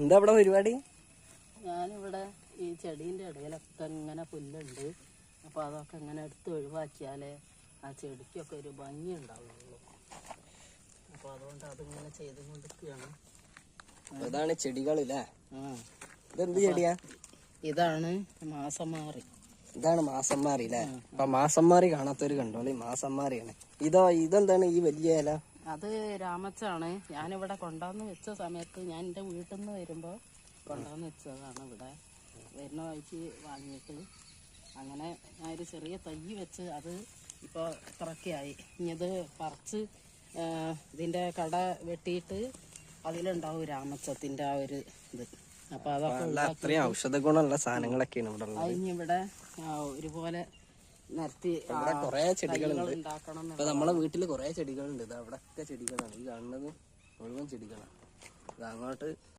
എന്താ ഇവിടെ പരിപാടി? ഞാനിവിടെ ഈ ചെടീൻ്റെ ഇടയിലൊക്കെ ഇങ്ങനെ പുല്ലുണ്ട്. അപ്പോൾ അതൊക്കെ ഇങ്ങനെ എടുത്ത് ഒഴിവാക്കിയാലേ ആ ചെടിക്കൊക്കെ ഒരു ഭംഗി ഉണ്ടാവുള്ളൂ. അപ്പോൾ അതുകൊണ്ട് അതിങ്ങനെ ചെയ്തുകൊണ്ടിരിക്കുകയാണ്. അതാണ് ചെടികളില്ലേ? ഇതെന്ത് ചെടിയാ? ഇതാണ് മാസംമാറി. ഇതാണ് മാസംമാറി അല്ലേ? അപ്പൊ മാസംമാറി കാണാത്തൊരു കണ്ടോളി, മാസംമാറിയാണ്. ഇതെന്താണ് ഈ വലിയ ഇല? അത് രാമച്ചാണ്. ഞാനിവിടെ കൊണ്ടുവന്ന് വെച്ച സമയത്ത് ഞാൻ എൻ്റെ വീട്ടിൽ നിന്ന് വരുമ്പോൾ കൊണ്ടുവന്ന് വെച്ചതാണ്. ഇവിടെ വരുന്ന വഴിക്ക് വാങ്ങിയിട്ട് അങ്ങനെ ഞാനൊരു ചെറിയ തൈ വെച്ച് അത് ഇപ്പോൾ ഇത്രയൊക്കെയായി. ഇനി ഇത് പറിച്ച് ഇതിൻ്റെ കട വെട്ടിയിട്ട് അതിലുണ്ടാവും രാമച്ചത്തിൻ്റെ ആ ഒരു ഇത്. അപ്പോൾ അതൊക്കെ അത്രയും ഔഷധ ഗുണമുള്ള സാധനങ്ങളൊക്കെയാണ് ഇവിടെ ഉള്ളത്. അതിന് ഇവിടെ ഒരുപോലെ നിരത്തി കുറെ ചെടികളുണ്ട്. ഇപ്പൊ നമ്മളെ വീട്ടില് കുറെ ചെടികളുണ്ട്. ഇത് അവിടെ ഒക്കെ ചെടികളാണ്. ഈ കാണുന്നത് മുഴുവൻ ചെടികളാണ്. ഇത് അങ്ങോട്ട്